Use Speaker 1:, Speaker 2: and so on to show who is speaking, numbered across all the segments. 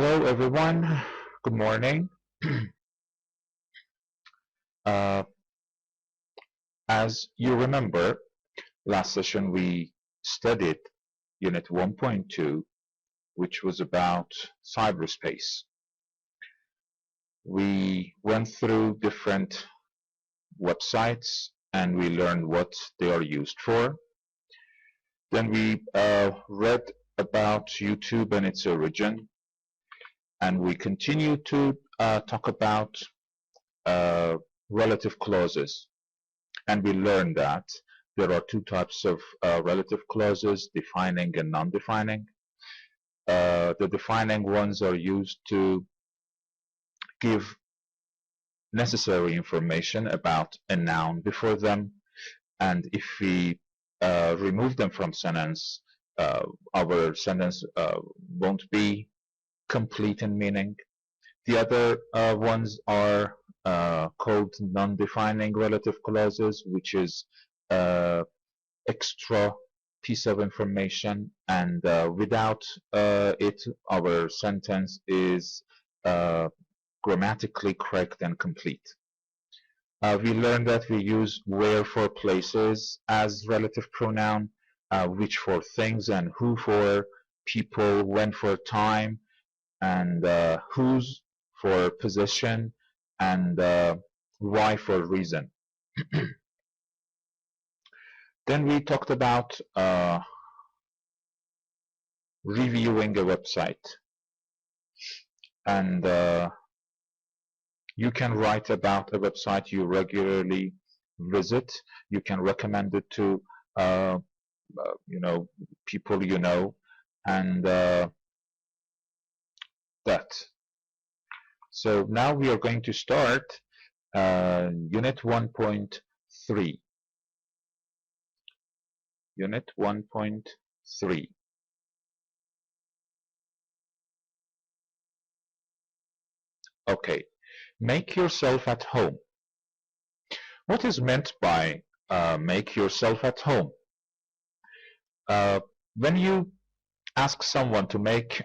Speaker 1: Hello, everyone. Good morning. Uh, as you remember, last session we studied Unit 1.2, which was about cyberspace. We went through different websites and we learned what they are used for. Then we read about YouTube and its origin, and we continue to talk about relative clauses. And we learned that there are two types of relative clauses, defining and non-defining. The defining ones are used to give necessary information about a noun before them, and if we remove them from sentence, our sentence won't be complete in meaning. The other ones are called non-defining relative clauses, which is extra piece of information, and without it, our sentence is grammatically correct and complete. We learned that we use where for places as relative pronoun, which for things, and who for people, when for time, and whose for position, and why for reason. Then we talked about reviewing a website, and you can write about a website you regularly visit. You can recommend it to people you know, and that. So now we are going to start Unit 1.3. Unit 1.3. Okay, make yourself at home. What is meant by make yourself at home? When you ask someone to make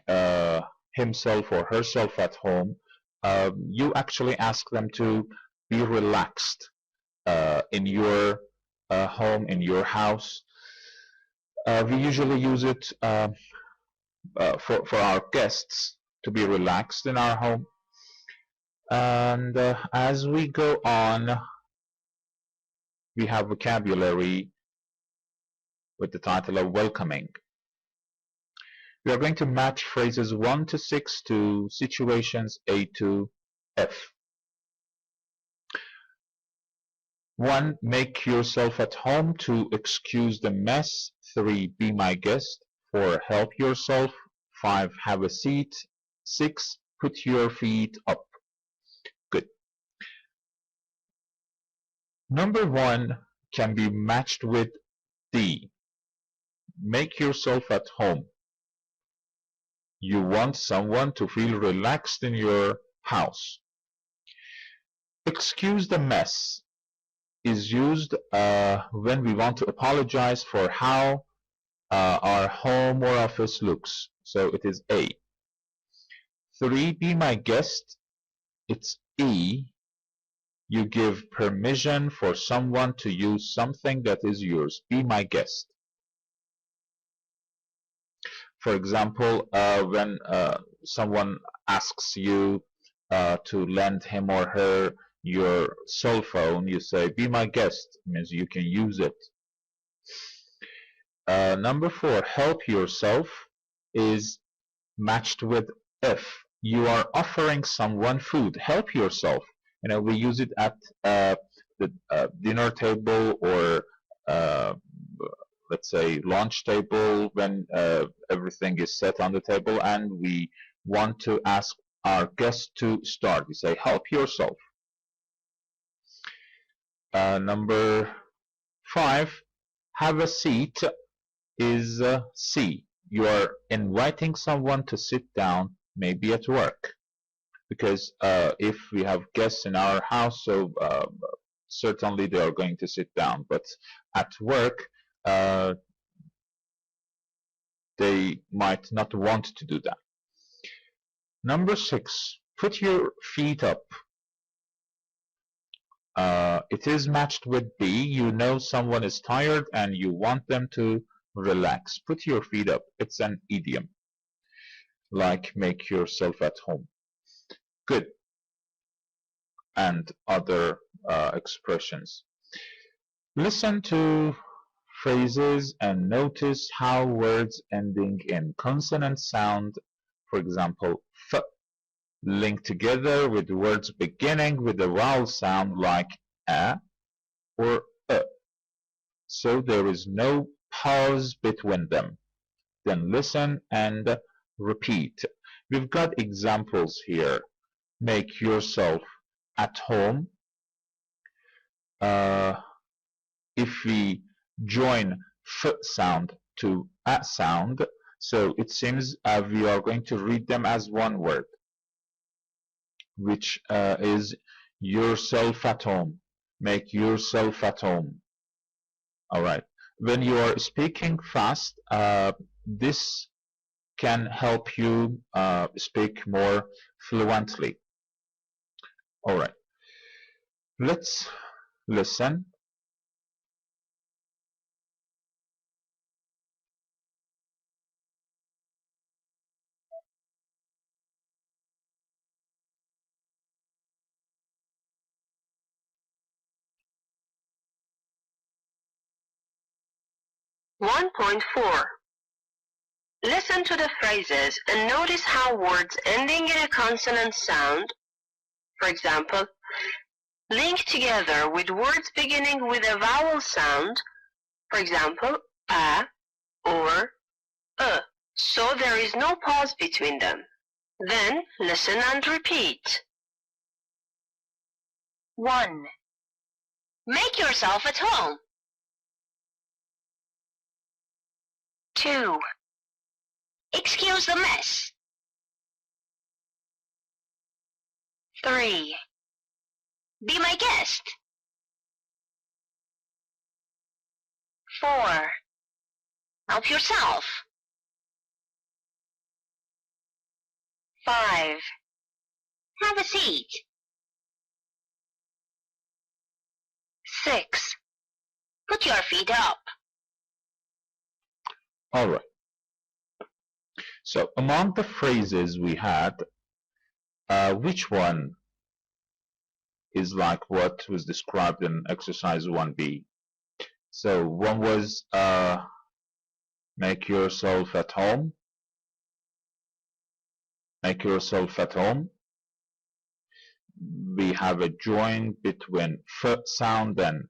Speaker 1: himself or herself at home, you actually ask them to be relaxed in your home, in your house. We usually use it for our guests to be relaxed in our home. And as we go on, we have vocabulary with the title of welcoming. We are going to match phrases 1 to 6 to situations A to F. 1. Make yourself at home. 2. Excuse the mess. 3. Be my guest. 4. Help yourself. 5. Have a seat. 6. Put your feet up. Good. Number 1 can be matched with D. Make yourself at home. You want someone to feel relaxed in your house. Excuse the mess is used when we want to apologize for how our home or office looks. So it is A. 3. Be my guest. It's E. You give permission for someone to use something that is yours. Be my guest. For example, when someone asks you to lend him or her your cell phone, you say, be my guest. It means you can use it. Number 4, help yourself is matched with F. You are offering someone food. Help yourself. We use it at the dinner table or let's say lunch table when everything is set on the table and we want to ask our guest to start. We say, help yourself. Number 5, have a seat is C. You are inviting someone to sit down, maybe at work. Because if we have guests in our house, so certainly they are going to sit down. But at work, they might not want to do that. Number 6, put your feet up. It is matched with B. You know someone is tired and you want them to relax. Put your feet up. It's an idiom, like make yourself at home. Good. And other expressions. Listen to phrases and notice how words ending in consonant sound, for example, th, link together with words beginning with a vowel sound like a or a. So there is no pause between them. Then listen and repeat. We've got examples here. Make yourself at home. If we join f sound to a sound, so it seems we are going to read them as one word, which is yourself at home. Make yourself at home. Alright. When you are speaking fast, this can help you speak more fluently. Alright. Let's listen.
Speaker 2: One point 4. Listen to the phrases and notice how words ending in a consonant sound, for example, link together with words beginning with a vowel sound, for example, a or a. So there is no pause between them. Then listen and repeat. 1. Make yourself at home. 2. Excuse the mess. 3. Be my guest. 4. Help yourself. 5. Have a seat. 6. Put your feet up.
Speaker 1: Alright. So among the phrases we had, which one is like what was described in exercise 1B? So one was make yourself at home. Make yourself at home. We have a join between f sound and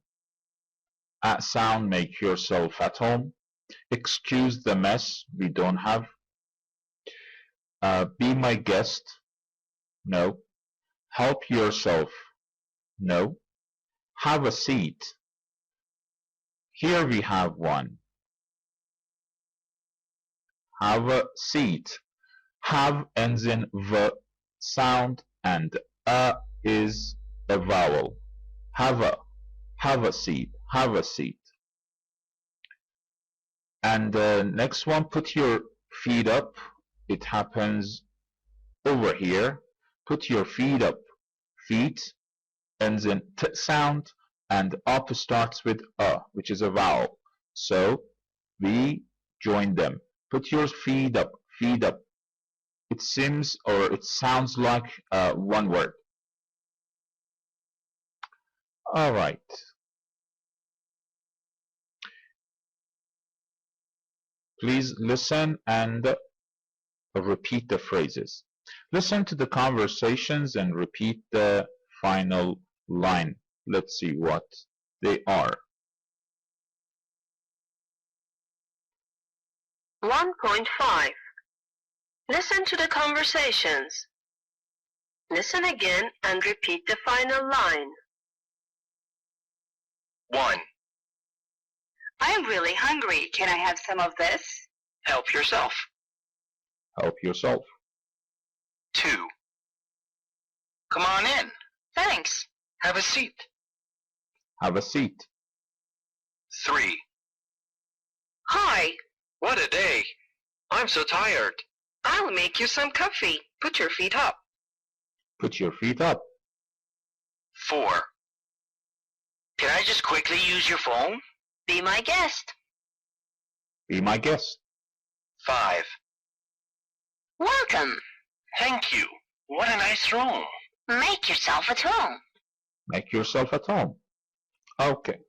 Speaker 1: a sound. Make yourself at home. Excuse the mess. We don't have. Be my guest. No. Help yourself. No. Have a seat. Here we have one. Have a seat. Have ends in v sound and a is a vowel. Have a seat. Have a seat. And the next one, put your feet up. It happens over here. Put your feet up. Feet ends in t sound and up starts with a, which is a vowel. So we join them. Put your feet up. Feet up. It seems or it sounds like one word. All right. Please listen and repeat the phrases. Listen to the conversations and repeat the final line. Let's see what they are.
Speaker 2: 1.5. Listen to the conversations. Listen again and repeat the final line.
Speaker 3: 1.
Speaker 2: I'm really hungry. Can I have some of this?
Speaker 3: Help yourself.
Speaker 1: Help yourself.
Speaker 3: 2. Come on in.
Speaker 2: Thanks.
Speaker 3: Have a seat.
Speaker 1: Have a seat.
Speaker 3: 3.
Speaker 2: Hi.
Speaker 3: What a day. I'm so tired.
Speaker 2: I'll make you some coffee. Put your feet up.
Speaker 1: Put your feet up.
Speaker 3: 4. Can I just quickly use your phone?
Speaker 2: Be my guest.
Speaker 1: Be my guest.
Speaker 3: 5.
Speaker 2: Welcome.
Speaker 3: Thank you. What a nice room.
Speaker 2: Make yourself at home.
Speaker 1: Make yourself at home. Okay.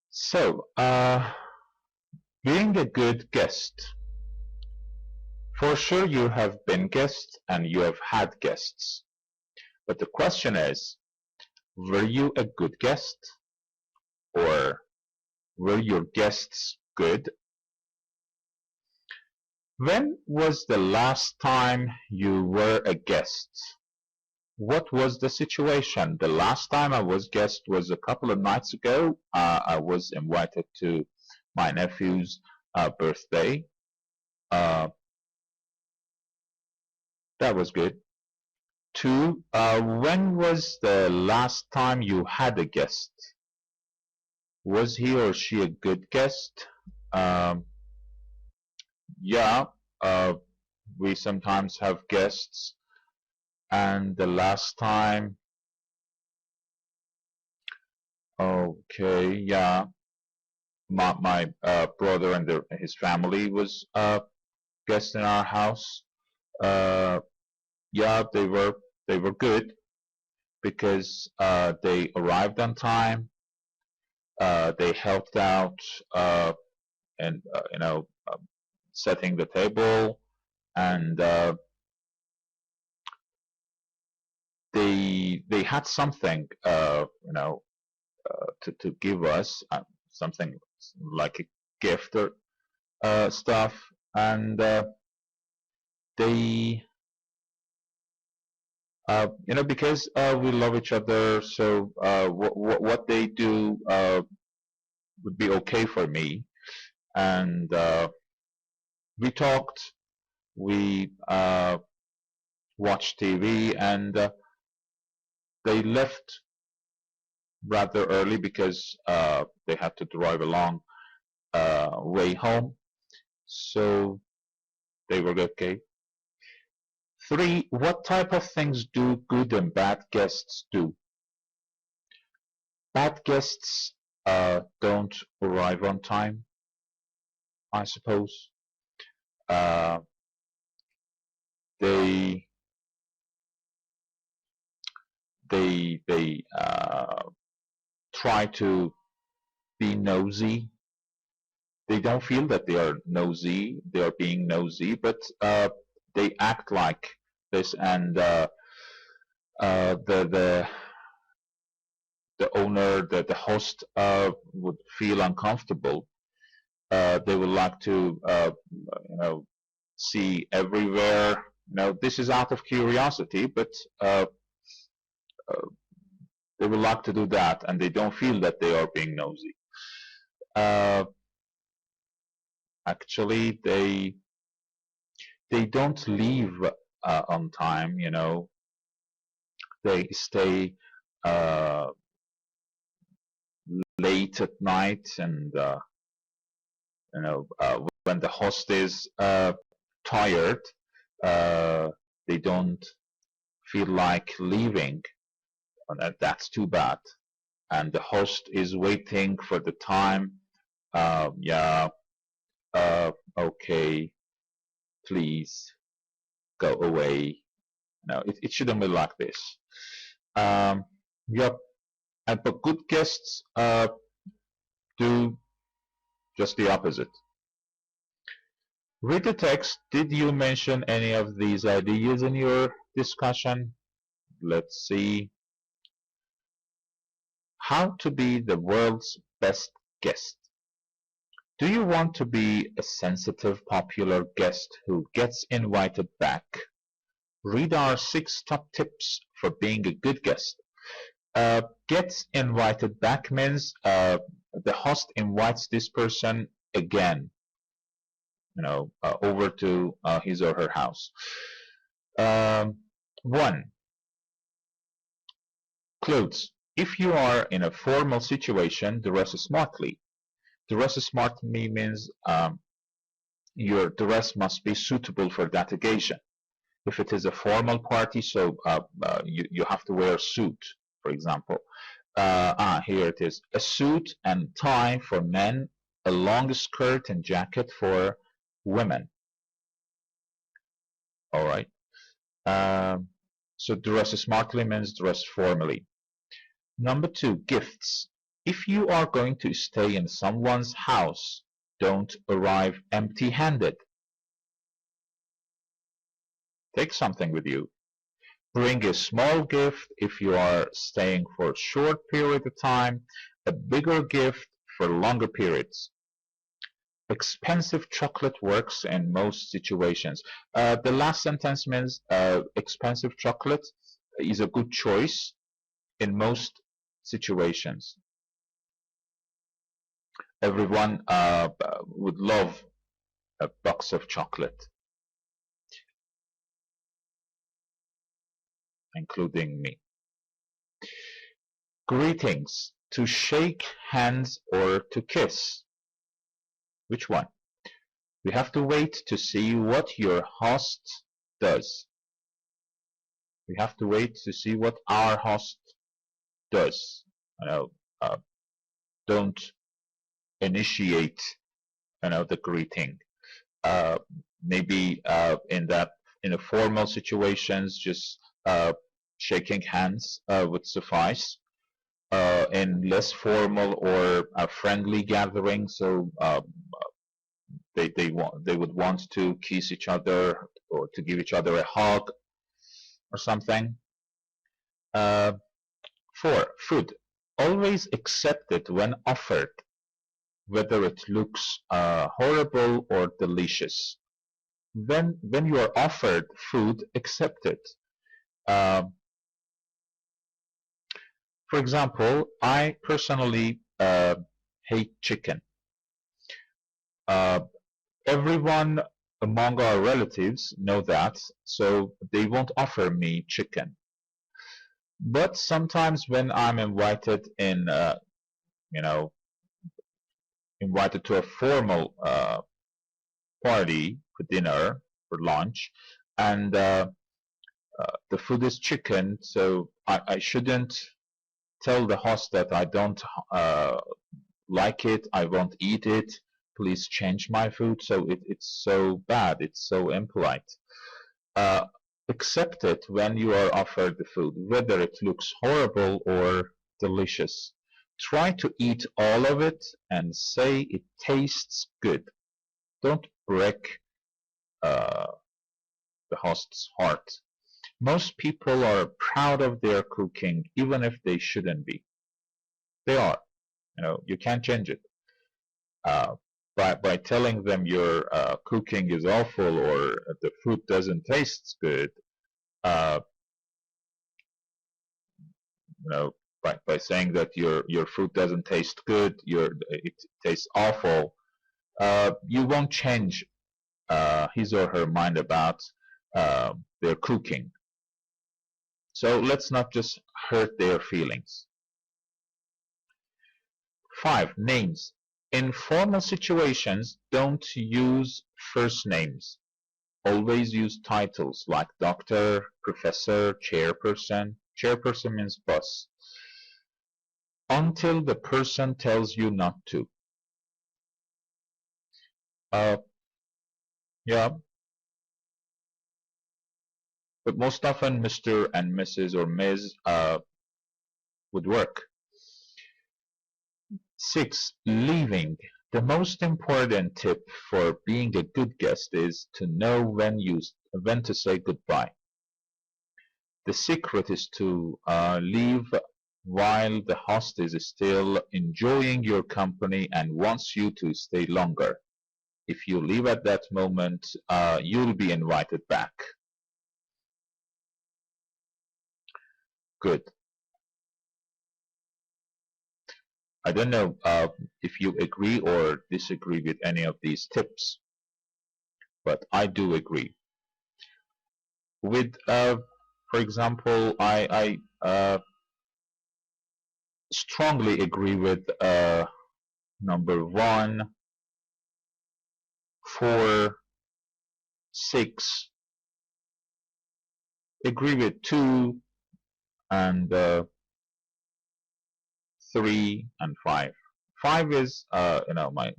Speaker 1: So, being a good guest. For sure you have been guests and you have had guests. But the question is, were you a good guest? Or were your guests good? When was the last time you were a guest? What was the situation? The last time I was guest was a couple of nights ago. I was invited to my nephew's birthday. That was good. 2. When was the last time you had a guest? Was he or she a good guest? Yeah, we sometimes have guests. And the last time, okay, yeah, my brother and his family was guests in our house. Yeah, they were good because they arrived on time. They helped out and setting the table, and they had something to give us, something like a gift or stuff, and they because we love each other, so what they do would be okay for me. And we talked, we watched TV, and they left rather early because they had to drive a long way home, so they were okay. 3. What type of things do good and bad guests do? Bad guests don't arrive on time, I suppose. They try to be nosy. They don't feel that they are nosy, they are being nosy, but they act like this, and the owner, the host would feel uncomfortable. They would like to see everywhere. This is out of curiosity, but they would like to do that, and they don't feel that they are being nosy. Actually, they don't leave on time. They stay late at night, and when the host is tired, they don't feel like leaving. That's too bad. And the host is waiting for the time. Yeah, okay, please go away. No, it shouldn't be like this. Yep. But good guests do just the opposite. Read the text. Did you mention any of these ideas in your discussion? Let's see. How to be the world's best guest. Do you want to be a sensitive, popular guest who gets invited back? Read our 6 top tips for being a good guest. Gets invited back means the host invites this person again, over to his or her house. 1. Clothes. If you are in a formal situation, dress smartly. Dress smartly means, your dress must be suitable for that occasion. If it is a formal party, so you have to wear a suit, for example. Here it is. A suit and tie for men, a long skirt and jacket for women. All right. So dress smartly means dress formally. Number 2, gifts. If you are going to stay in someone's house, don't arrive empty-handed. Take something with you. Bring a small gift if you are staying for a short period of time, a bigger gift for longer periods. Expensive chocolate works in most situations. The last sentence means expensive chocolate is a good choice in most situations. Everyone would love a box of chocolate, including me. Greetings, to shake hands or to kiss. Which one? We have to wait to see what your host does. We have to wait to see what our host does. Don't initiate, the greeting. Maybe in a formal situations, just shaking hands would suffice. In less formal or a friendly gathering, so they would want to kiss each other or to give each other a hug or something. 4, food. Always accept it when offered, whether it looks horrible or delicious. When you are offered food, accept it. For example, I personally hate chicken. Everyone among our relatives know that, so they won't offer me chicken. But sometimes when I'm invited invited to a formal party for dinner, for lunch, and the food is chicken, so I shouldn't tell the host that I don't like it, I won't eat it, please change my food. So it's so bad, it's so impolite. Accept it when you are offered the food, whether it looks horrible or delicious. Try to eat all of it and say it tastes good. Don't break the host's heart. Most people are proud of their cooking, even if they shouldn't be. They are. You can't change it. By telling them your cooking is awful or the food doesn't taste good, by saying that your food doesn't taste good, it tastes awful, you won't change his or her mind about their cooking. So let's not just hurt their feelings. 5, names. In formal situations, don't use first names. Always use titles like doctor, professor, chairperson. Chairperson means boss. Until the person tells you not to. Yeah. But most often, Mr. and Mrs. or Ms. would work. 6, leaving. The most important tip for being a good guest is to know when to say goodbye. The secret is to leave while the host is still enjoying your company and wants you to stay longer. If you leave at that moment, you'll be invited back. Good. I don't know if you agree or disagree with any of these tips, but I do agree. With, for example, I strongly agree with number 1, 4, 6, agree with 2, and 3 and 5. 5 is my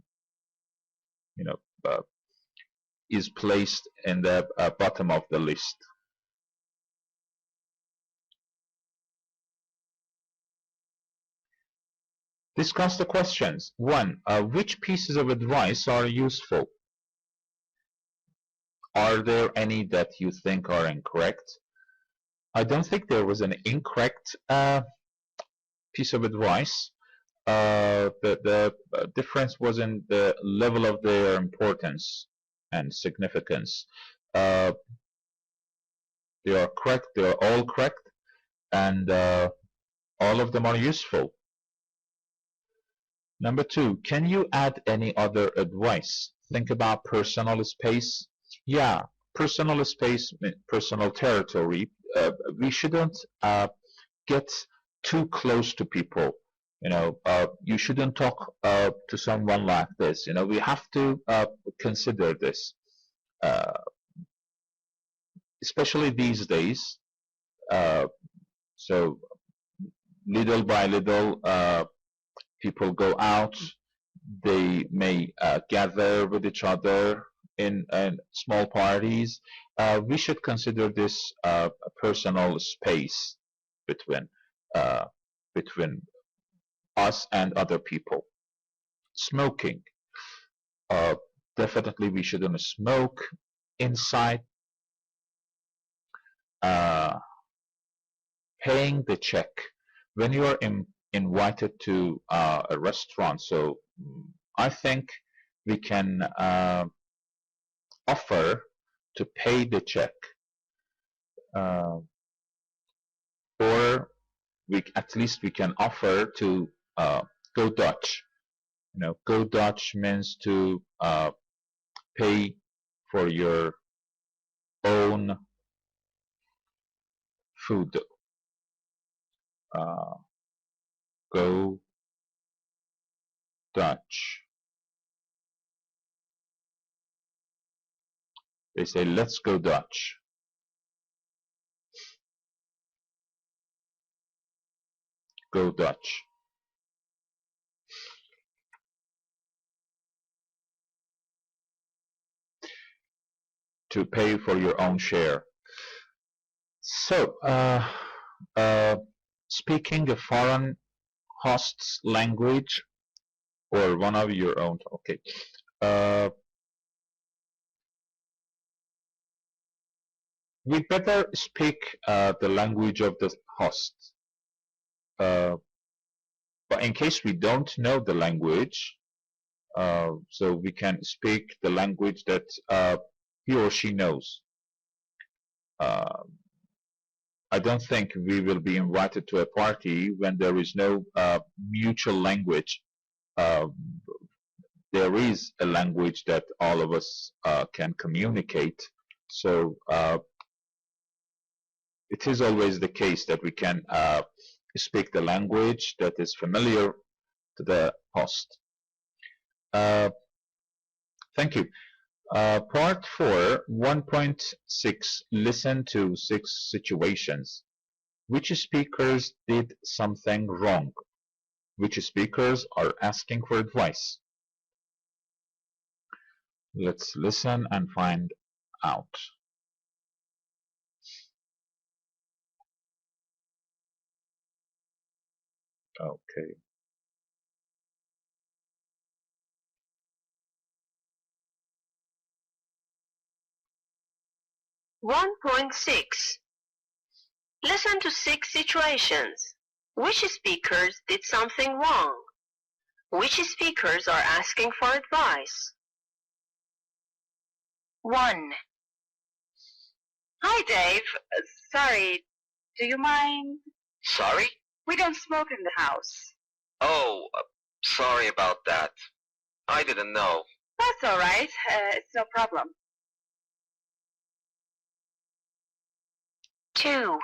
Speaker 1: is placed in the bottom of the list. Discuss the questions. 1. Which pieces of advice are useful? Are there any that you think are incorrect? I don't think there was an incorrect piece of advice. The difference was in the level of their importance and significance. They are correct. They are all correct, and all of them are useful. Number 2, can you add any other advice? Think about personal space. Yeah, personal space, personal territory. We shouldn't get too close to people. You shouldn't talk to someone like this. We have to consider this, especially these days. So little by little, people go out. They may gather with each other in small parties. We should consider this a personal space between us and other people. Smoking. Definitely we shouldn't smoke inside. Paying the check. When you are invited to a restaurant, so I think we can offer to pay the check, or at least we can offer to go Dutch. Go Dutch means to pay for your own food. Go Dutch. They say, let's go Dutch. Go Dutch. To pay for your own share. So, speaking a foreign host's language or one of your own. Okay. We better speak the language of the host. But in case we don't know the language, so we can speak the language that he or she knows. I don't think we will be invited to a party when there is no mutual language. There is a language that all of us can communicate. So it is always the case that we can speak the language that is familiar to the host. Thank you. Part 4, 1.6, listen to 6 situations. Which speakers did something wrong? Which speakers are asking for advice? Let's listen and find out. Okay.
Speaker 2: One 1.6. Listen to 6 situations. Which speakers did something wrong? Which speakers are asking for advice? 1.
Speaker 4: Hi, Dave. Sorry, do you mind?
Speaker 3: Sorry?
Speaker 4: We don't smoke in the house.
Speaker 3: Oh, sorry about that. I didn't know.
Speaker 4: That's all right. It's no problem.
Speaker 2: 2.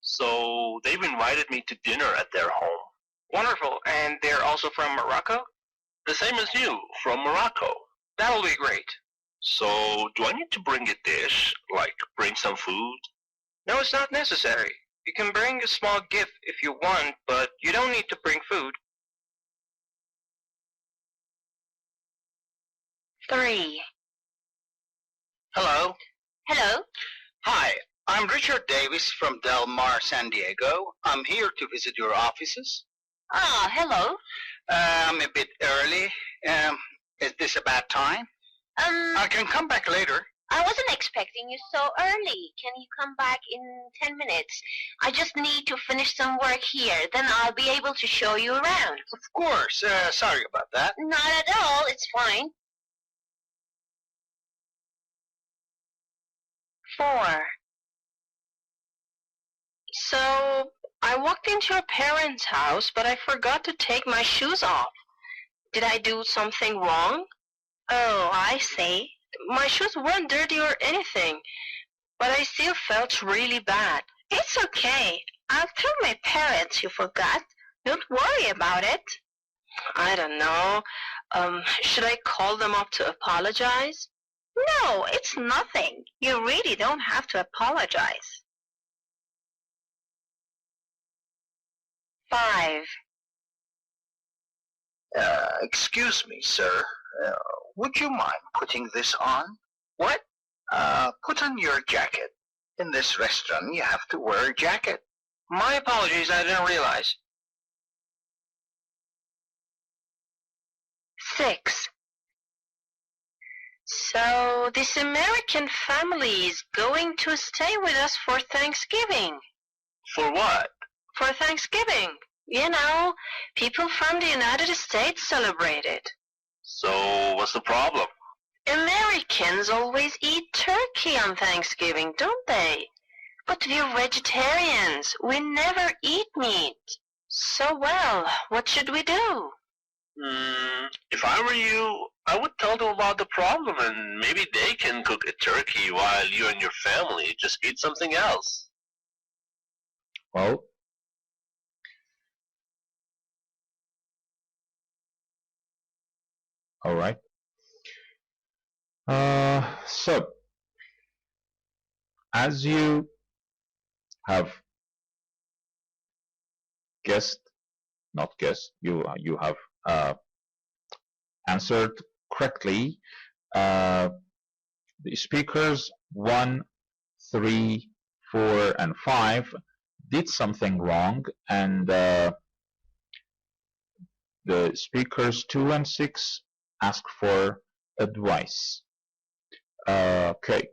Speaker 5: So they've invited me to dinner at their home.
Speaker 3: Wonderful. And they're also from Morocco?
Speaker 5: The same as you, from Morocco.
Speaker 3: That'll be great.
Speaker 5: So, do I need to bring a dish, like bring some food?
Speaker 3: No, it's not necessary. You can bring a small gift if you want, but you don't need to bring food.
Speaker 2: 3.
Speaker 3: Hello.
Speaker 2: Hello?
Speaker 3: Hi, I'm Richard Davis from Del Mar, San Diego. I'm here to visit your offices.
Speaker 2: Ah, hello.
Speaker 3: I'm a bit early. Is this a bad time? I can come back later.
Speaker 2: I wasn't expecting you so early. Can you come back in 10 minutes? I just need to finish some work here. Then I'll be able to show you around.
Speaker 3: Of course. Sorry about that.
Speaker 2: Not at all. It's fine. 4.
Speaker 4: So, I walked into your parents' house, but I forgot to take my shoes off. Did I do something wrong? Oh, I see. My shoes weren't dirty or anything, but I still felt really bad. It's okay. I'll tell my parents you forgot. Don't worry about it. I don't know. Should I call them up to apologize? No, it's nothing. You really don't have to apologize.
Speaker 2: 5.
Speaker 3: Excuse me, sir. Would you mind putting this on?
Speaker 4: What?
Speaker 3: Put on your jacket. In this restaurant, you have to wear a jacket.
Speaker 4: My apologies, I didn't realize.
Speaker 2: 6.
Speaker 4: So, this American family is going to stay with us for Thanksgiving.
Speaker 5: For what?
Speaker 4: For Thanksgiving. You know, people from the United States celebrate it.
Speaker 5: So, what's the problem?
Speaker 4: Americans always eat turkey on Thanksgiving, don't they? But we're vegetarians. We never eat meat. So, well, what should we do?
Speaker 5: If I were you, I would tell them about the problem and maybe they can cook a turkey while you and your family just eat something else.
Speaker 1: Well, all right. So, as you have guessed, not guessed, you have answered correctly. The speakers 1, 3, 4, and 5 did something wrong, and the speakers 2 and 6 asked for advice. Okay.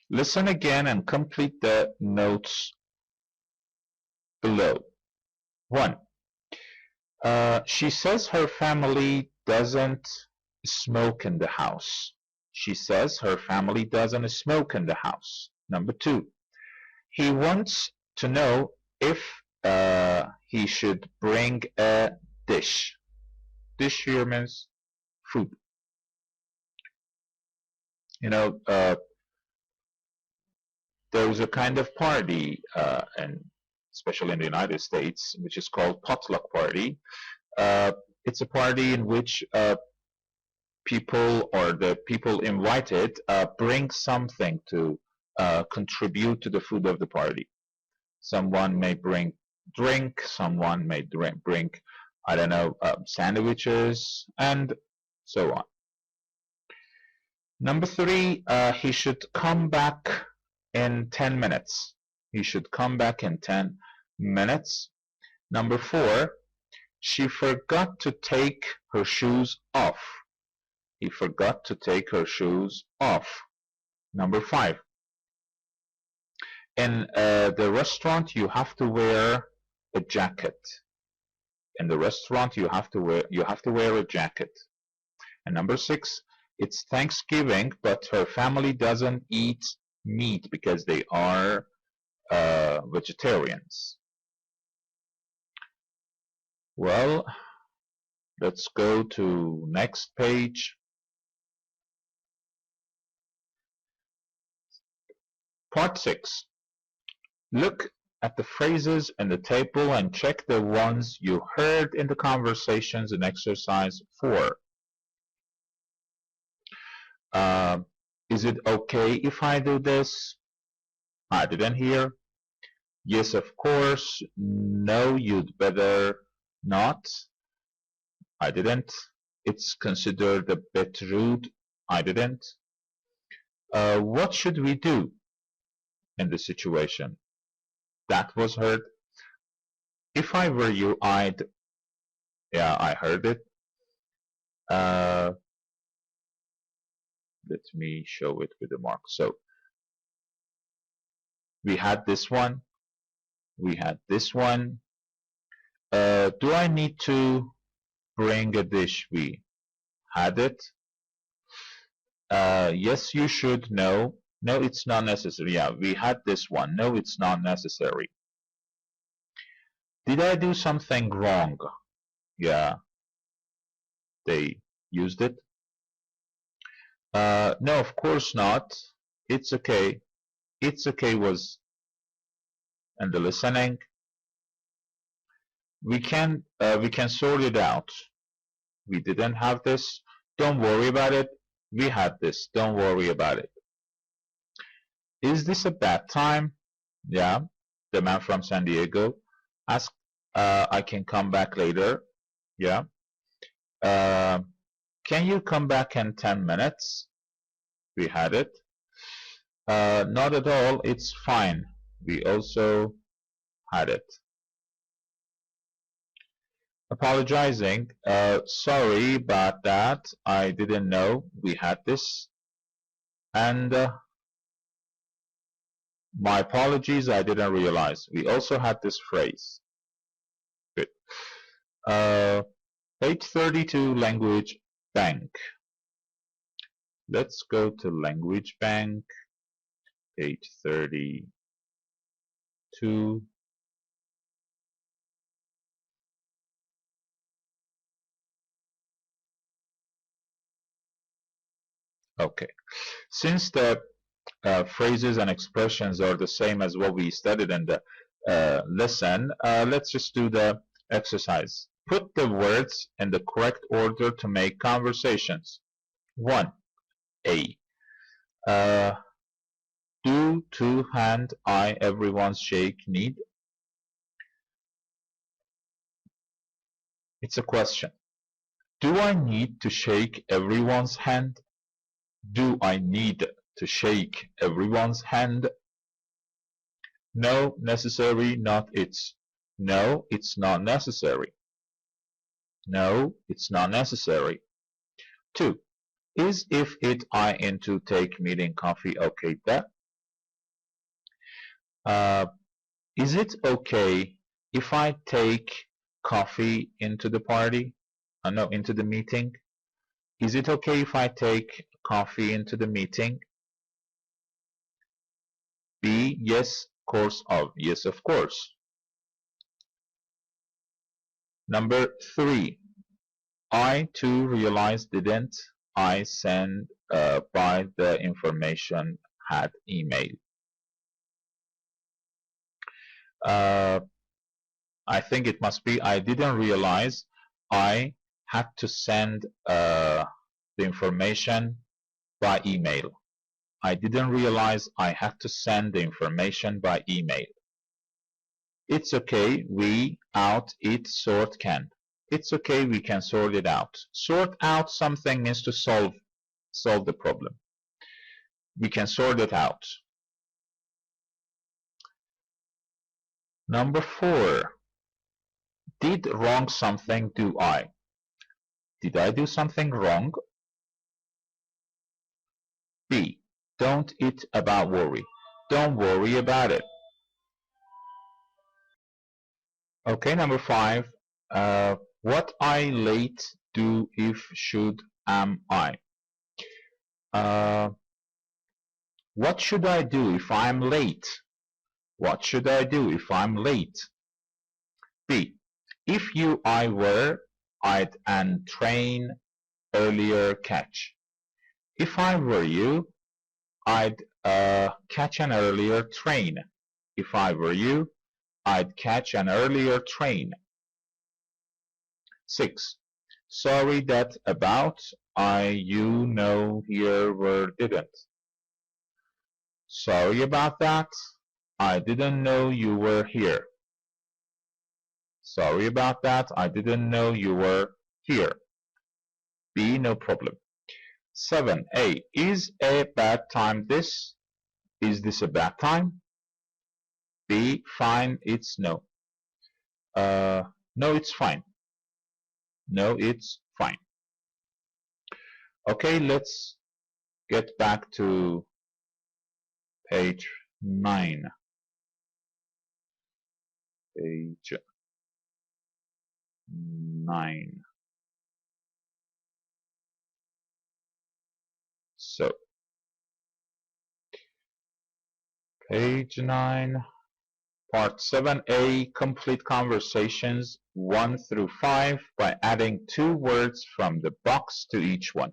Speaker 1: Listen again and complete the notes below. 1. She says her family doesn't smoke in the house. She says her family doesn't smoke in the house. Number 2. He wants to know if he should bring a dish. Dish here means food. You know, there's a kind of party, and especially in the United States, which is called potluck party. It's a party in which people or the people invited bring something to contribute to the food of the party. Someone may bring drink, someone may bring, I don't know, sandwiches, and so on. Number 3, he should come back in 10 minutes. He should come back in 10 minutes. Number 4, she forgot to take her shoes off. He forgot to take her shoes off. Number 5, in the restaurant you have to wear a jacket. In the restaurant you have to wear a jacket. And number 6, it's Thanksgiving, but her family doesn't eat meat because they are vegetarians. Well, let's go to next page. Part 6. Look at the phrases in the table and check the ones you heard in the conversations in exercise 4. Is it okay if I do this? I didn't hear. Yes, of course. No, you'd better not. I didn't. It's considered a bit rude. I didn't. What should we do in this situation? That was heard. If I were you, I'd... Yeah, I heard it. Let me show it with the mark. So, we had this one. We had this one. Do I need to bring a dish? We had it. Yes, you should. No. No, it's not necessary. Yeah, we had this one. No, it's not necessary. Did I do something wrong? Yeah, they used it. No, of course not. It's okay. It's okay was in the listening. We can sort it out. We didn't have this. Don't worry about it. We had this. Don't worry about it. Is this a bad time? Yeah. The man from San Diego asked, I can come back later. Yeah. Can you come back in 10 minutes? We had it. Not at all. It's fine. We also had it. Apologizing. Sorry about that. I didn't know we had this. And my apologies. I didn't realize. We also had this phrase. Good. Page 32, language bank. Let's go to language bank. Page 32. Okay. Since the phrases and expressions are the same as what we studied in the lesson, let's just do the exercise. Put the words in the correct order to make conversations. 1. A. Do, to, hand, I, everyone's, shake, need. It's a question. Do I need to shake everyone's hand? Do I need to shake everyone's hand? No, necessary, not it's. No, it's not necessary. No, it's not necessary. 2. Is if it I into take meeting coffee okay that? Is it okay if I take coffee into the party? No, into the meeting. Is it okay if I take coffee into the meeting? B. Yes, course of. Yes, of course. Number 3. I too realized didn't. I send by the information had email. I think it must be I didn't realize I had to send the information by email. I didn't realize I had to send the information by email. It's okay, we, out, it, sort, can. It's okay, we can sort it out. Sort out something means to solve the problem. We can sort it out. Number 4. Did wrong something do I? Did I do something wrong? B. Don't it about worry. Don't worry about it. Okay, number 5. What I late do if should am I? What should I do if I'm late? What should I do if I'm late? B. If you I were, I'd an train earlier catch. If I were you, I'd catch an earlier train. If I were you, I'd catch an earlier train. 6. Sorry that about, you know, here, were, didn't. Sorry about that, I didn't know you were here. Sorry about that, I didn't know you were here. B, no problem. 7. A, is a bad time this? Is this a bad time? B, fine, it's no. No, it's fine. No, it's fine. Okay, let's get back to page 9. Page 9. So, page 9, part 7a, complete conversations 1 through 5 by adding 2 words from the box to each one.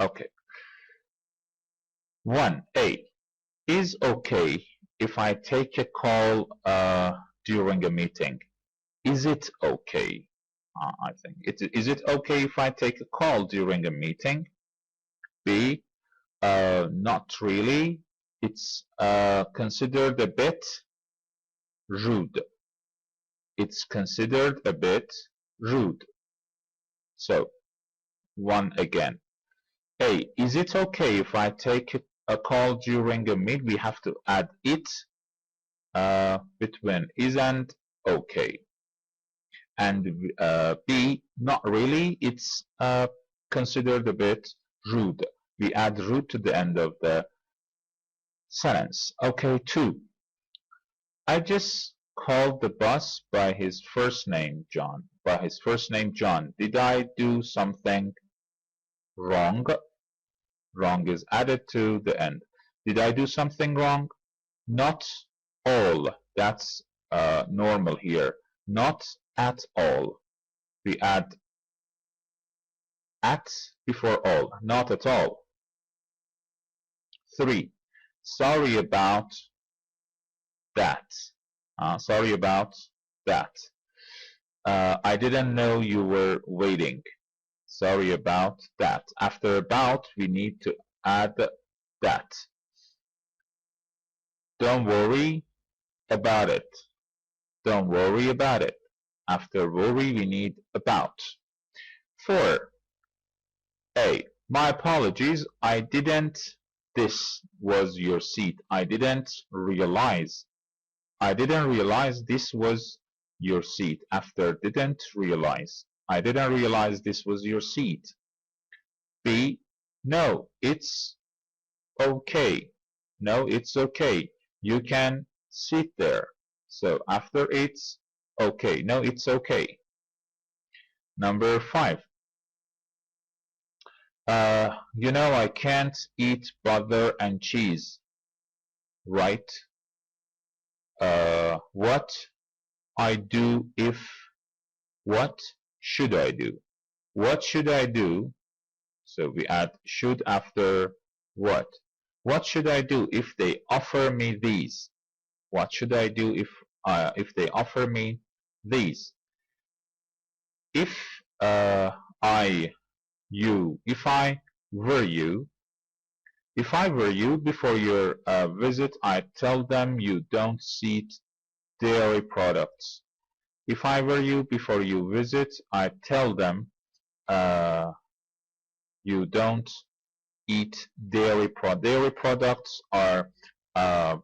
Speaker 1: Okay. 1a, is okay if I take a call during a meeting? Is it okay? I think. Is it okay if I take a call during a meeting? B, not really. It's considered a bit rude. It's considered a bit rude. So, 1 again. A, is it okay if I take a call during a meet? We have to add it between is and okay. And B, not really. It's considered a bit rude. We add rude to the end of the sentence. Okay, 2. I just called the boss by his first name, John. By his first name, John. Did I do something wrong? Wrong is added to the end. Did I do something wrong? Not all. That's normal here. Not at all. We add at before all. Not at all. 3. Sorry about that. Sorry about that. I didn't know you were waiting. Sorry about that. After about, we need to add that. Don't worry about it. Don't worry about it. After worry, we need about. 4. A. My apologies. I didn't. This was your seat. I didn't realize. I didn't realize this was your seat. After didn't realize. I didn't realize this was your seat. B. No, it's okay. No, it's okay. You can sit there. So after it's okay. No, it's okay. Number 5. You know I can't eat butter and cheese, right? What I do if, what should I do? What should I do? So we add should after what? What should I do if they offer me these? What should I do if they offer me these? If if I were you before your visit, I'd tell them you don't eat dairy products. If I were you before you visit, I'd tell them you don't eat dairy products. Dairy products are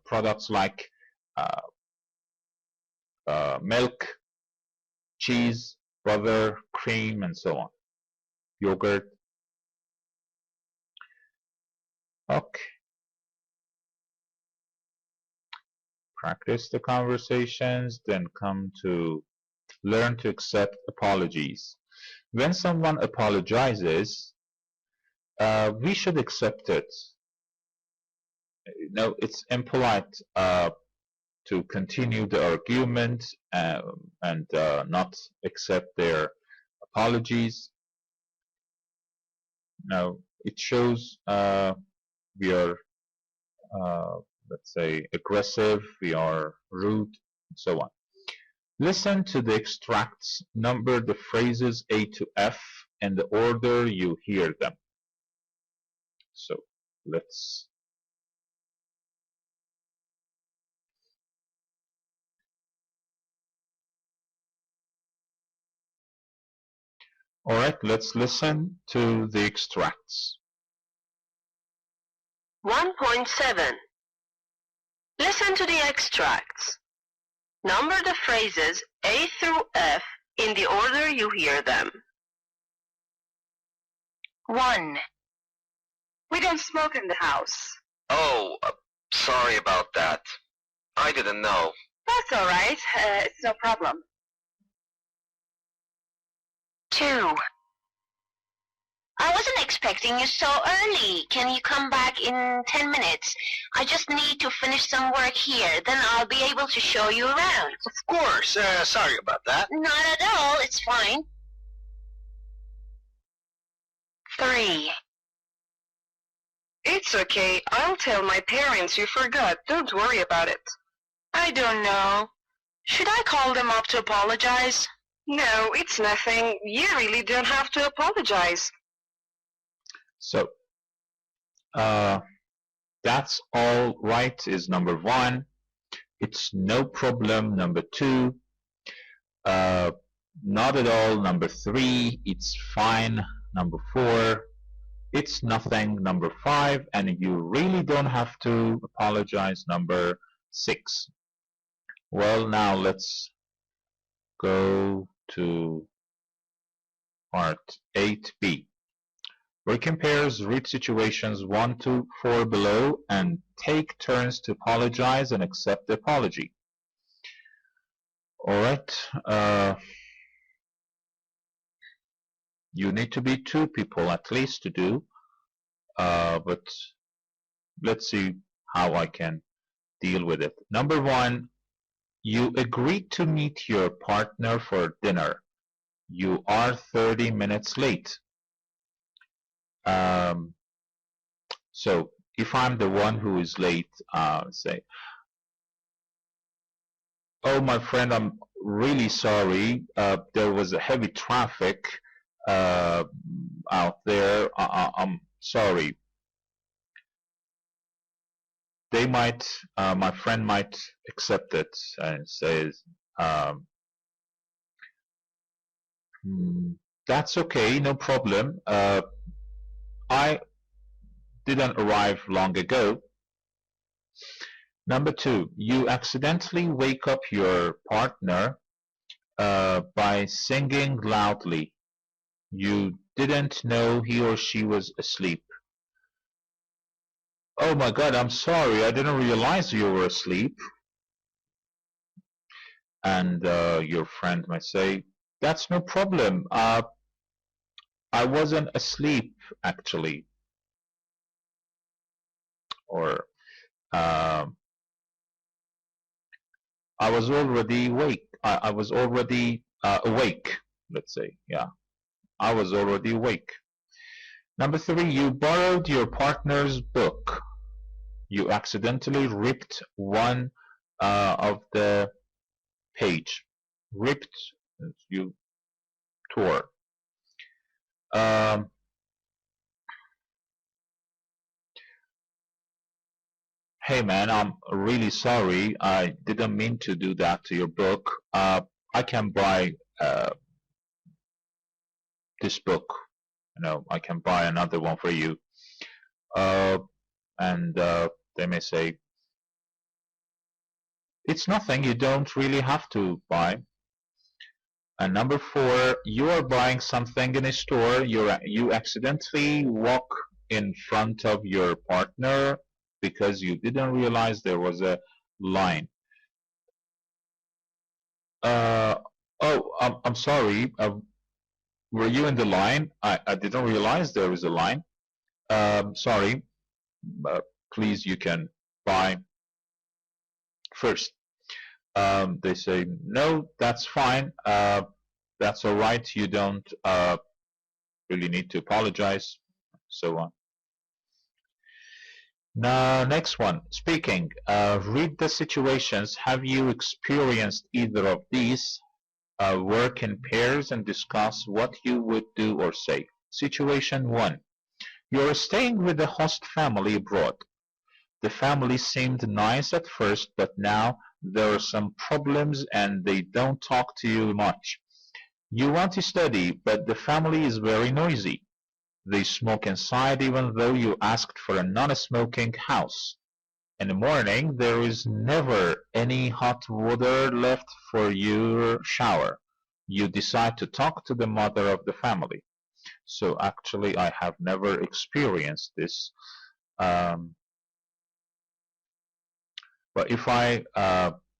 Speaker 1: products like milk, cheese, butter, cream, and so on. Yogurt. Okay. Practice the conversations, then come to learn to accept apologies. When someone apologizes, we should accept it. No, it's impolite to continue the argument and not accept their apologies. No, it shows we are let's say, aggressive, we are rude, and so on. Listen to the extracts, number the phrases A to F in the order you hear them. So let's Alright, let's listen to the extracts.
Speaker 2: 1.7. Listen to the extracts. Number the phrases A through F in the order you hear them. 1. We don't smoke in the house.
Speaker 6: Oh, sorry about that. I didn't know.
Speaker 2: That's all right. It's no problem. 2.
Speaker 4: I wasn't expecting you so early. Can you come back in 10 minutes? I just need to finish some work here. Then I'll be able to show you around.
Speaker 3: Of course. Sorry about that.
Speaker 4: Not at all. It's fine.
Speaker 2: 3. It's okay. I'll tell my parents you forgot. Don't worry about it. I don't know. Should I call them up to apologize? No, it's nothing. You really don't have to apologize.
Speaker 1: So, that's all right is number 1. It's no problem, number 2. Not at all, number 3. It's fine, number 4. It's nothing, number 5. And you really don't have to apologize, number 6. Well, now let's go to part 8b. Where compares, read situations 1 to 4 below and take turns to apologize and accept the apology. Alright, you need to be 2 people at least to do, but let's see how I can deal with it. Number 1, you agreed to meet your partner for dinner. You are 30 minutes late. So if I'm the one who is late, say, oh my friend, I'm really sorry, there was a heavy traffic out there, I'm sorry. They might, my friend might accept it and says, that's okay, no problem. I didn't arrive long ago. Number 2, you accidentally wake up your partner by singing loudly. You didn't know he or she was asleep. Oh my God, I'm sorry, I didn't realize you were asleep. And your friend might say, that's no problem. I wasn't asleep, actually. Or, I was already awake. I was already awake, let's say. Yeah, I was already awake. Number 3, you borrowed your partner's book. You accidentally ripped one of the page. Ripped, you tore. Hey man, I'm really sorry. I didn't mean to do that to your book. I can buy this book. You know, I can buy another one for you. And they may say, it's nothing. You don't really have to buy. And number 4, you are buying something in a store. You accidentally walk in front of your partner because you didn't realize there was a line. I'm sorry. Were you in the line? I didn't realize there was a line. Sorry. Please, you can buy first. They say, no, that's fine. That's all right. You don't really need to apologize. So on. Now, next one. Speaking. Read the situations. Have you experienced either of these? Work in pairs and discuss what you would do or say. Situation 1. You're staying with a host family abroad. The family seemed nice at first, but now there are some problems and they don't talk to you much. You want to study, but the family is very noisy. They smoke inside even though you asked for a non-smoking house. In the morning, there is never any hot water left for your shower. You decide to talk to the mother of the family. So actually, I have never experienced this. But if I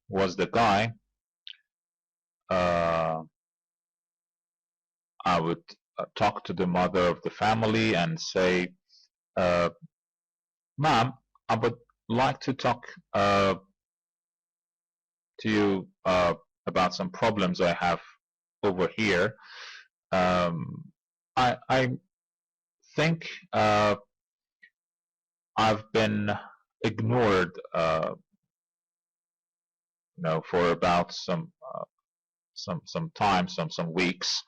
Speaker 1: was the guy, I would talk to the mother of the family and say, Ma'am, I would like to talk to you about some problems I have over here. I think I've been ignored, for about some time, some weeks,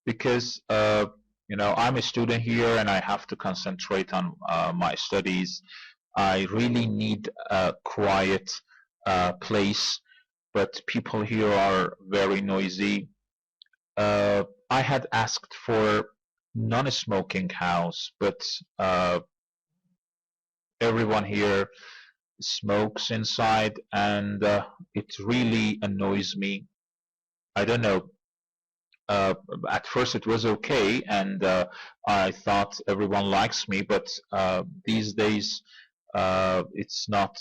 Speaker 1: because I'm a student here and I have to concentrate on my studies. I really need a quiet place, but people here are very noisy. I had asked for non-smoking house, but everyone here smokes inside, and it really annoys me. I don't know. At first it was okay, and I thought everyone likes me, but these days it's not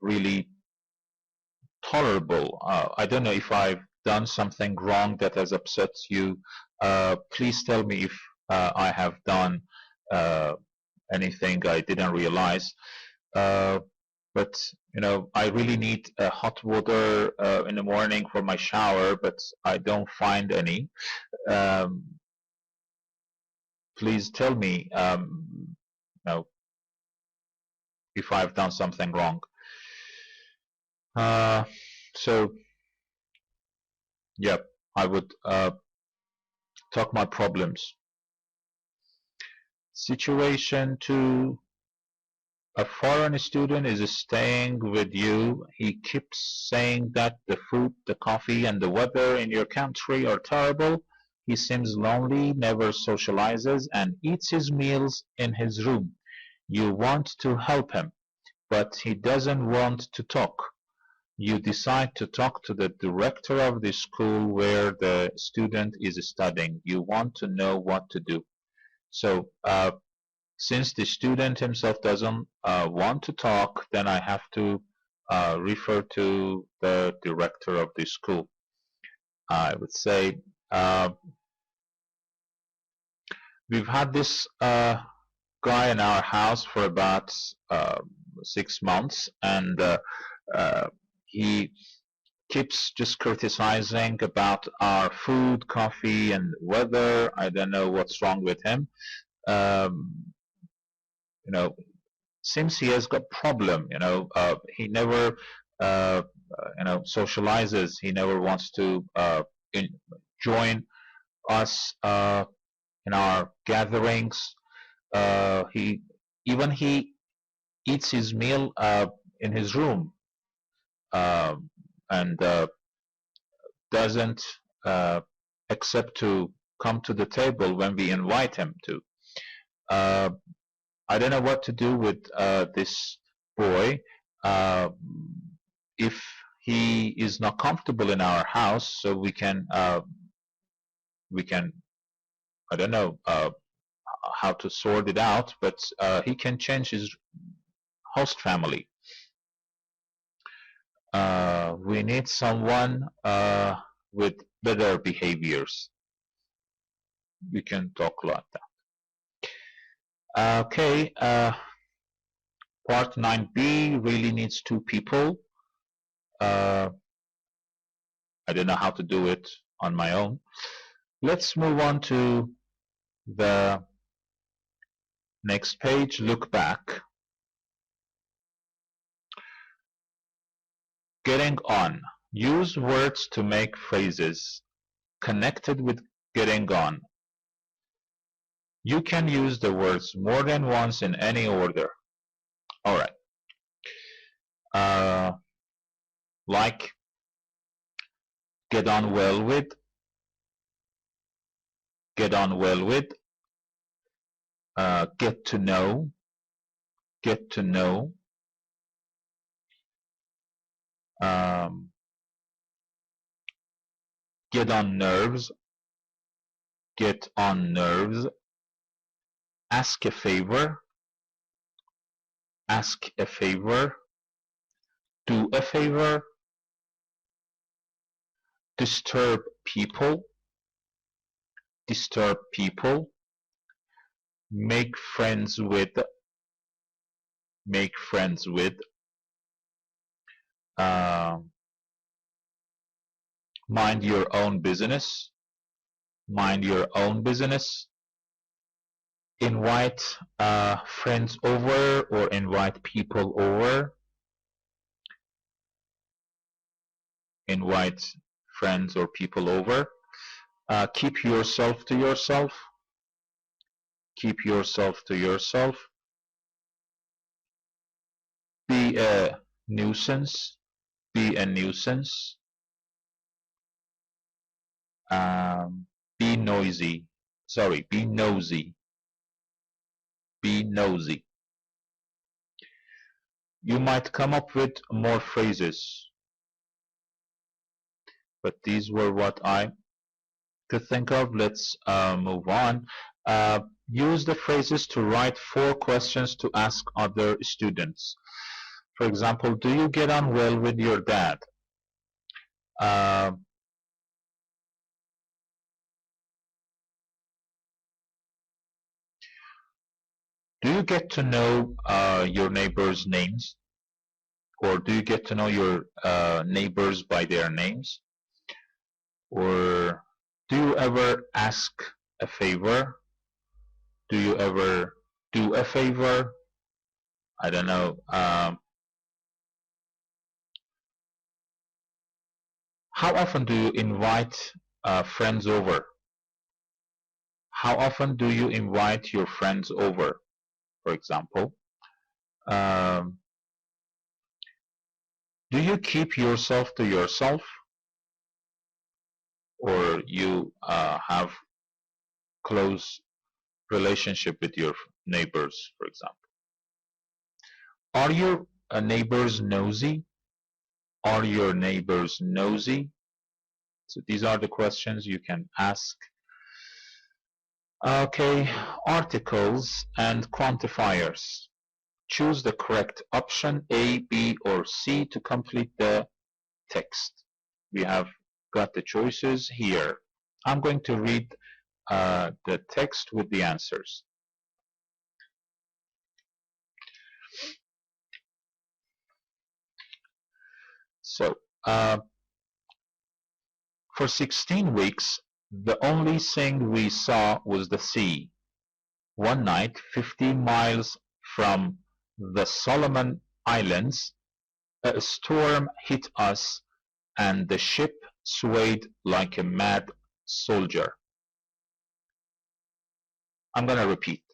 Speaker 1: really tolerable. I don't know if I've done something wrong that has upset you. Please tell me if I have done anything I didn't realize. But I really need hot water in the morning for my shower, but I don't find any. Please tell me if I've done something wrong. So yeah, I would talk my problems. Situation 2. A foreign student is staying with you. He keeps saying that the food, the coffee, and the weather in your country are terrible. He seems lonely, never socializes, and eats his meals in his room. You want to help him, but he doesn't want to talk. You decide to talk to the director of the school where the student is studying. You want to know what to do. So, since the student himself doesn't want to talk, then I have to refer to the director of the school. I would say, we've had this guy in our house for about 6 months, and he keeps just criticizing about our food, coffee, and weather. I don't know what's wrong with him. Seems he has got problem. He never socializes. He never wants to join us in our gatherings. He eats his meal in his room, and doesn't accept to come to the table when we invite him to. I don't know what to do with this boy. If he is not comfortable in our house, so we can I don't know how to sort it out, but he can change his host family. We need someone with better behaviors. We can talk like that. Okay, part 9b really needs 2 people. I don't know how to do it on my own. Let's move on to the Next page, look back. Getting on. Use words to make phrases connected with getting on. You can use the words more than once in any order. Alright. Like get on well with, get on well with, get to know, get to know, get on nerves, get on nerves, ask a favor, ask a favor, do a favor, disturb people, disturb people, make friends with, make friends with, mind your own business, mind your own business, invite friends over or invite people over, invite friends or people over, keep yourself to yourself, keep yourself to yourself, be a nuisance, be a nuisance, be noisy, sorry, be nosy, be nosy. You might come up with more phrases, but these were what I could think of. Let's move on. Use the phrases to write 4 questions to ask other students. For example, do you get on well with your dad? Do you get to know your neighbors' names? Or do you get to know your neighbors by their names? Or do you ever ask a favor? Do you ever do a favor? I don't know. How often do you invite friends over? How often do you invite your friends over, for example? Do you keep yourself to yourself? Or you have close relationship with your neighbors, for example? Are your neighbors nosy? Are your neighbors nosy? So these are the questions you can ask. Okay, articles and quantifiers. Choose the correct option, A, B, or C, to complete the text. We have got the choices here. I'm going to read the text with the answers. So, for 16 weeks, the only thing we saw was the sea. One night, 50 miles from the Solomon Islands, a storm hit us and the ship swayed like a mad soldier. I'm going to repeat.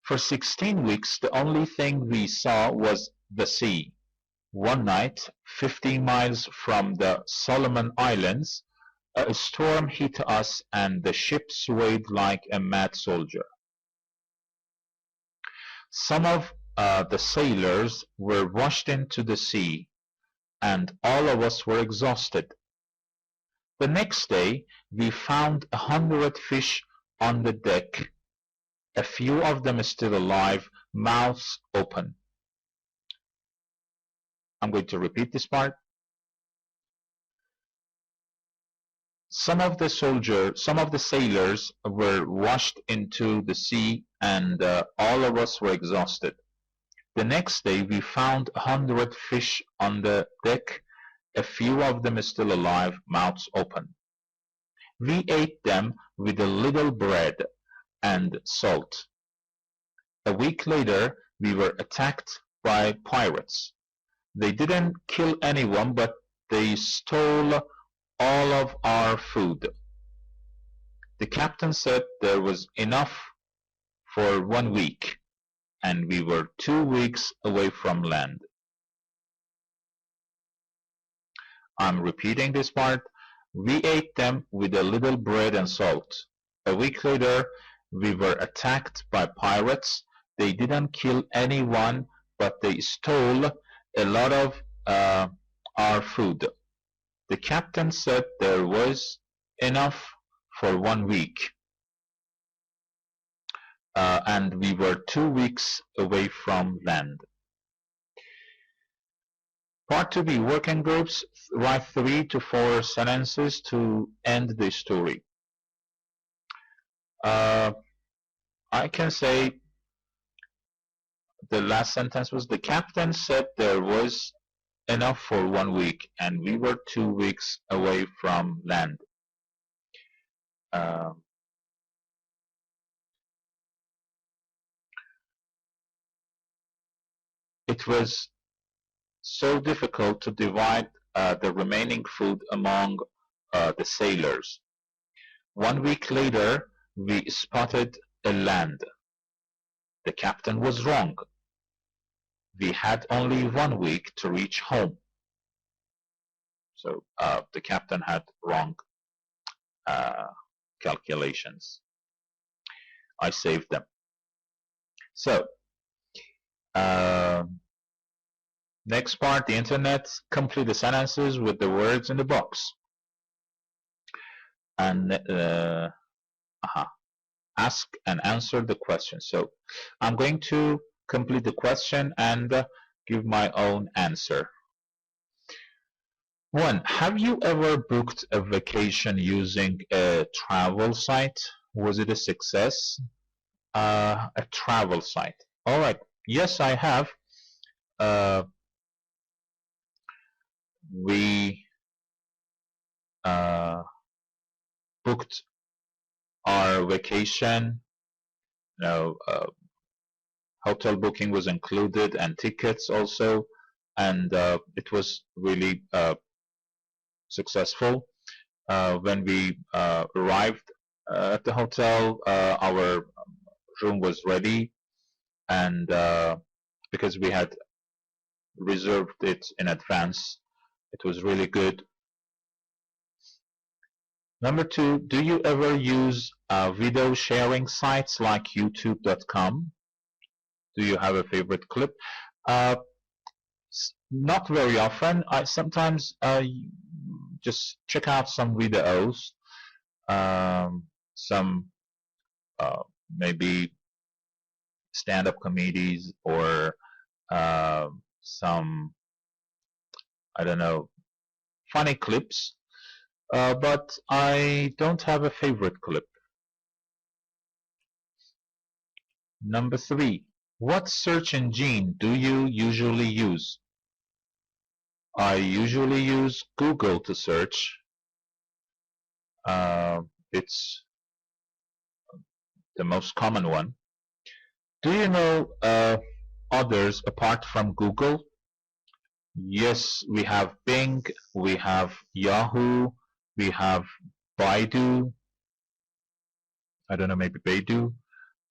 Speaker 1: For 16 weeks, the only thing we saw was the sea. One night, 50 miles from the Solomon Islands, a storm hit us and the ship swayed like a mad soldier. Some of the sailors were washed into the sea, and all of us were exhausted. The next day, we found 100 fish on the deck, a few of them still alive, mouths open. I'm going to repeat this part. Some of the sailors were washed into the sea, and all of us were exhausted. The next day, we found 100 fish on the deck, a few of them still alive, mouths open. We ate them with a little bread and salt. A week later, we were attacked by pirates. They didn't kill anyone, but they stole all of our food. The captain said there was enough for 1 week, and we were 2 weeks away from land. I'm repeating this part. We ate them with a little bread and salt. A week later, we were attacked by pirates. They didn't kill anyone, but they stole a lot of our food. The captain said there was enough for 1 week, and we were 2 weeks away from land. Part 2B, working groups. Write 3 to 4 sentences to end the story. I can say the last sentence was, the captain said there was enough for 1 week, and we were 2 weeks away from land. It was so difficult to divide the remaining food among the sailors. 1 week later, we spotted a land. The captain was wrong. We had only 1 week to reach home. So the captain had wrong calculations. I saved them. So next part, the internet. Complete the sentences with the words in the box. And ask and answer the question. So I'm going to complete the question and give my own answer. 1. Have you ever booked a vacation using a travel site? Was it a success? A travel site. All right. Yes, I have. We booked our vacation. Hotel booking was included and tickets also, and it was really successful. When we arrived at the hotel, our room was ready, and because we had reserved it in advance, it was really good. Number 2, do you ever use video sharing sites like youtube.com? Do you have a favorite clip? Not very often. I sometimes just check out some videos, some maybe stand-up comedies or some, I don't know, funny clips, but I don't have a favorite clip. Number 3, what search engine do you usually use? I usually use Google to search. It's the most common one. Do you know others apart from Google? Yes, we have Bing, we have Yahoo, we have Baidu, I don't know, maybe Baidu,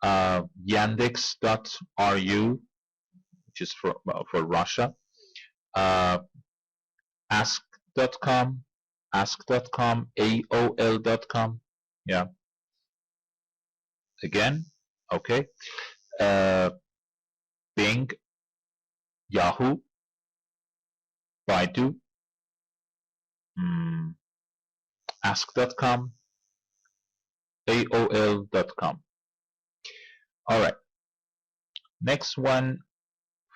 Speaker 1: Yandex.ru, which is for Russia, ask.com, AOL.com, yeah. Again, okay. Bing, Yahoo, Baidu, ask.com, AOL.com. Alright. Next one,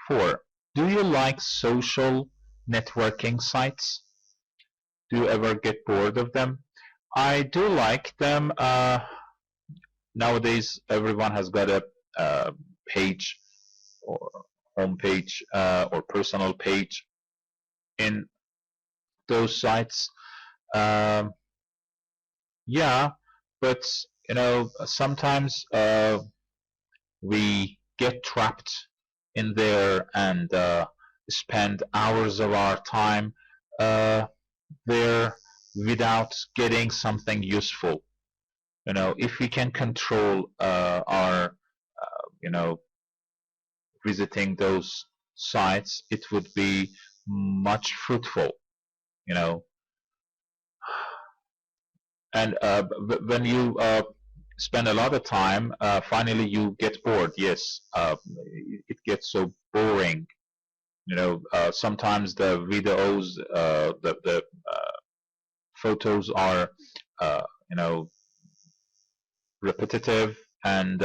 Speaker 1: 4. Do you like social networking sites? Do you ever get bored of them? I do like them. Nowadays, everyone has got a page or home page or personal page in those sites. Yeah, but you know, sometimes we get trapped in there and spend hours of our time there without getting something useful. You know, if we can control our, you know, visiting those sites, it would be much fruitful, you know. And when you spend a lot of time, finally you get bored. Yes, it gets so boring. You know, sometimes the videos, the photos are, you know, repetitive, and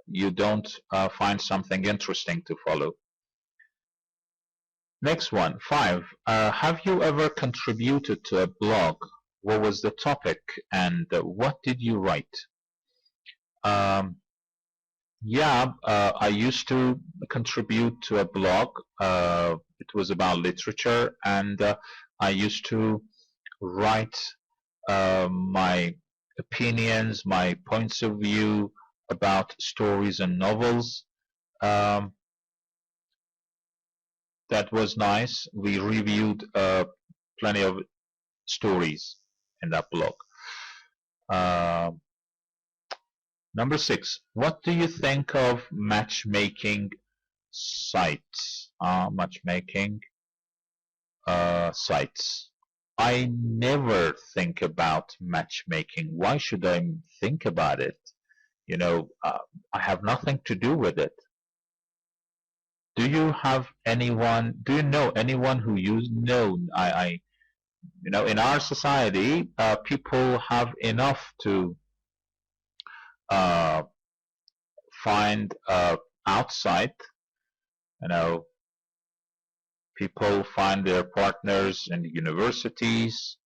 Speaker 1: you don't find something interesting to follow. Next one, 5. Have you ever contributed to a blog? What was the topic and what did you write? Yeah, I used to contribute to a blog. It was about literature, and I used to write my opinions, my points of view about stories and novels. That was nice. We reviewed plenty of stories in that blog. Number 6. What do you think of matchmaking sites? Matchmaking sites. I never think about matchmaking. Why should I think about it? You know, I have nothing to do with it. Do you have anyone? Do you know anyone who uses? No, you know, in our society, people have enough to find outside. You know, people find their partners in universities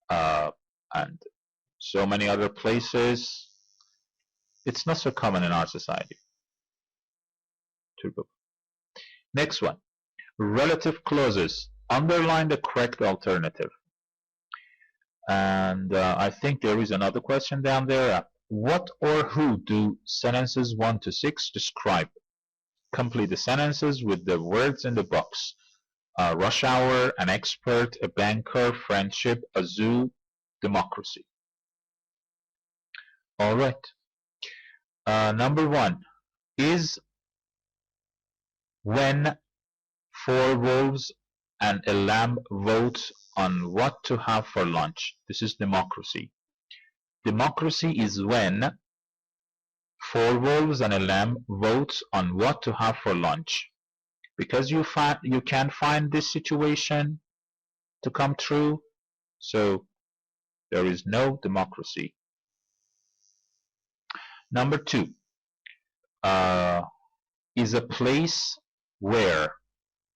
Speaker 1: and so many other places. It's not so common in our society. Next one, relative clauses. Underline the correct alternative. And I think there is another question down there. What or who do sentences 1 to 6 describe? Complete the sentences with the words in the box. Rush hour, an expert, a banker, friendship, a zoo, democracy. All right. Number 1 is when 4 wolves and a lamb vote on what to have for lunch. This is democracy. Democracy is when 4 wolves and a lamb vote on what to have for lunch. Because you can't find this situation to come true, so there is no democracy. Number 2 is a place where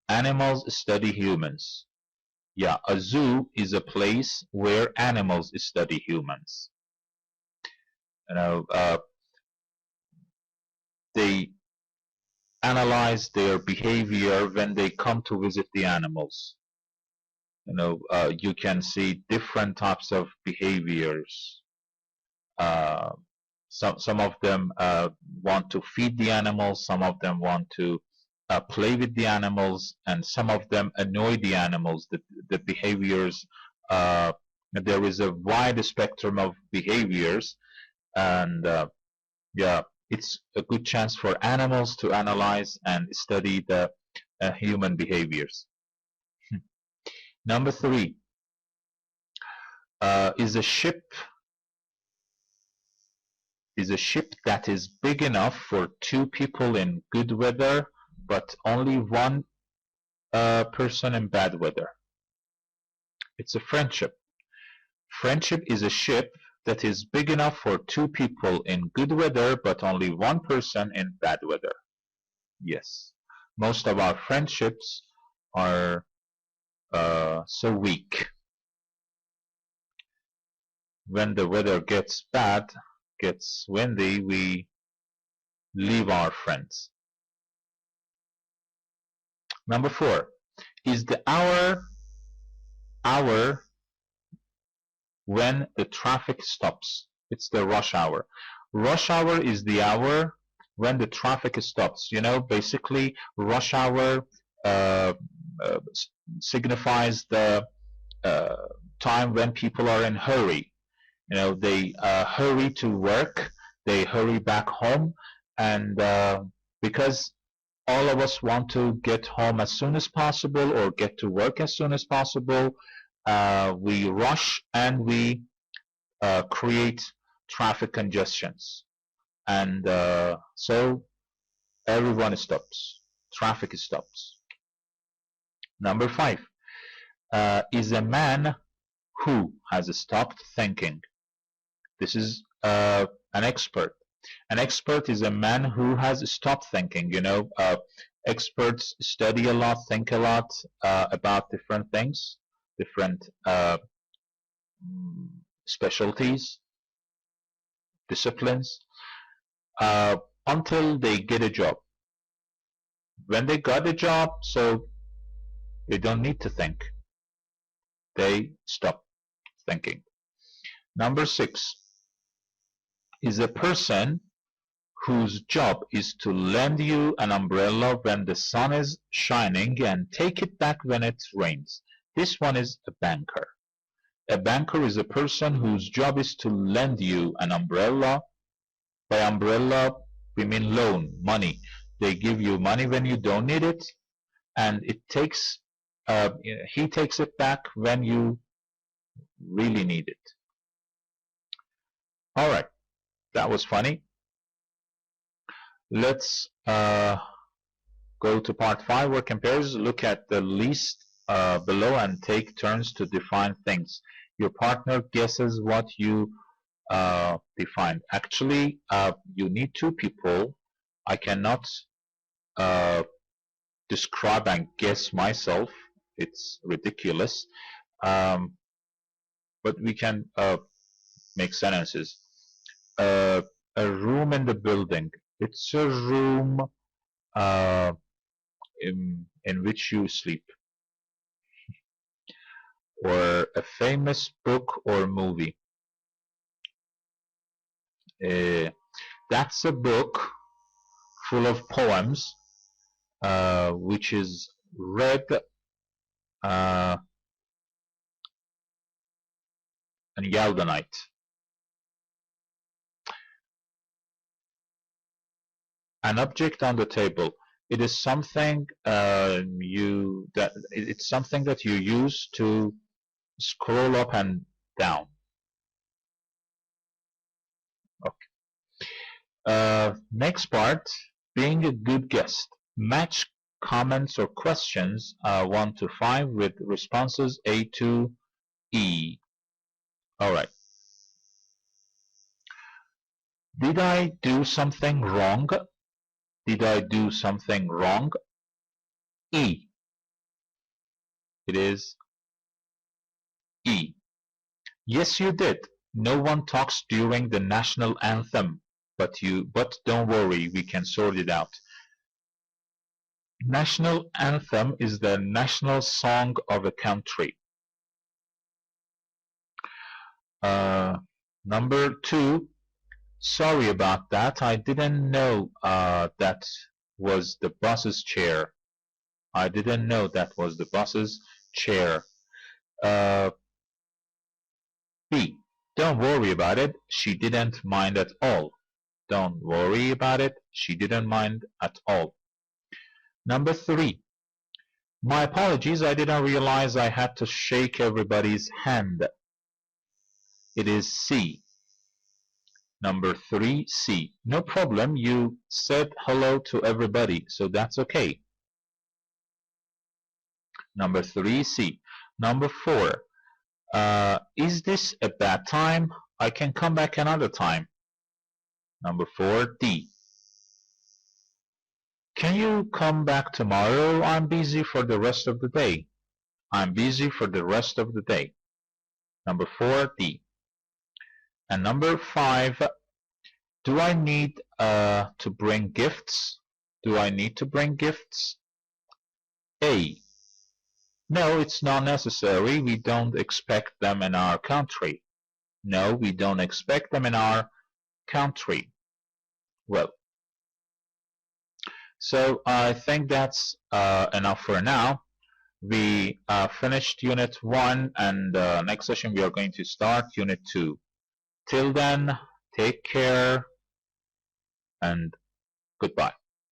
Speaker 1: animals study humans. Yeah, a zoo is a place where animals study humans. You know, they analyze their behavior when they come to visit the animals. You know, you can see different types of behaviors. Some of them want to feed the animals, some of them want to play with the animals, and some of them annoy the animals. The behaviors, there is a wide spectrum of behaviors, and yeah, it's a good chance for animals to analyze and study the human behaviors. Number 3 is a ship that is big enough for 2 people in good weather, but only 1 person in bad weather. It's a friendship. Friendship is a ship that is big enough for 2 people in good weather, but only 1 person in bad weather. Yes, most of our friendships are so weak. When the weather gets bad, gets windy, we leave our friends. Number 4 is the hour when the traffic stops. It's the rush hour. Rush hour is the hour when the traffic stops. You know, basically rush hour signifies the time when people are in hurry. You know, they hurry to work, they hurry back home, and because all of us want to get home as soon as possible or get to work as soon as possible, we rush and we create traffic congestions. And so everyone stops. Traffic stops. Number 5 is a man who has stopped thinking. This is an expert. An expert is a man who has stopped thinking. You know, experts study a lot, think a lot about different things, different specialties, disciplines, until they get a job. When they got a job, so they don't need to think. They stop thinking. Number 6 is a person whose job is to lend you an umbrella when the sun is shining and take it back when it rains. This one is a banker. A banker is a person whose job is to lend you an umbrella. By umbrella, we mean loan, money. They give you money when you don't need it, and it takes he takes it back when you really need it. All right, that was funny. Let's go to part 5 where compares. Look at the list below and take turns to define things. Your partner guesses what you defined. Actually, you need 2 people. I cannot describe and guess myself. It's ridiculous. But we can make sentences. A room in the building. It's a room in which you sleep. Or a famous book or movie. That's a book full of poems which is read on Galvanite. An object on the table. It is something it's something that you use to scroll up and down. Okay. Next part, being a good guest. Match comments or questions 1 to 5 with responses A to E. All right. Did I do something wrong? Did I do something wrong? E. It is E. Yes, you did. No one talks during the national anthem, but don't worry, we can sort it out. National anthem is the national song of a country. Number 2. Sorry about that. I didn't know that was the boss's chair. I didn't know that was the boss's chair. B. Don't worry about it. She didn't mind at all. Don't worry about it. She didn't mind at all. Number 3. My apologies. I didn't realize I had to shake everybody's hand. It is C. Number 3, C. No problem, you said hello to everybody, so that's okay. Number 3, C. Number 4, is this a bad time? I can come back another time. Number 4, D. Can you come back tomorrow? I'm busy for the rest of the day. I'm busy for the rest of the day. Number 4, D. And number 5, do I need to bring gifts? Do I need to bring gifts? A. No, it's not necessary. We don't expect them in our country. No, we don't expect them in our country. Well, So I think that's enough for now. We finished Unit 1, and next session we are going to start Unit 2. Till then, take care and goodbye.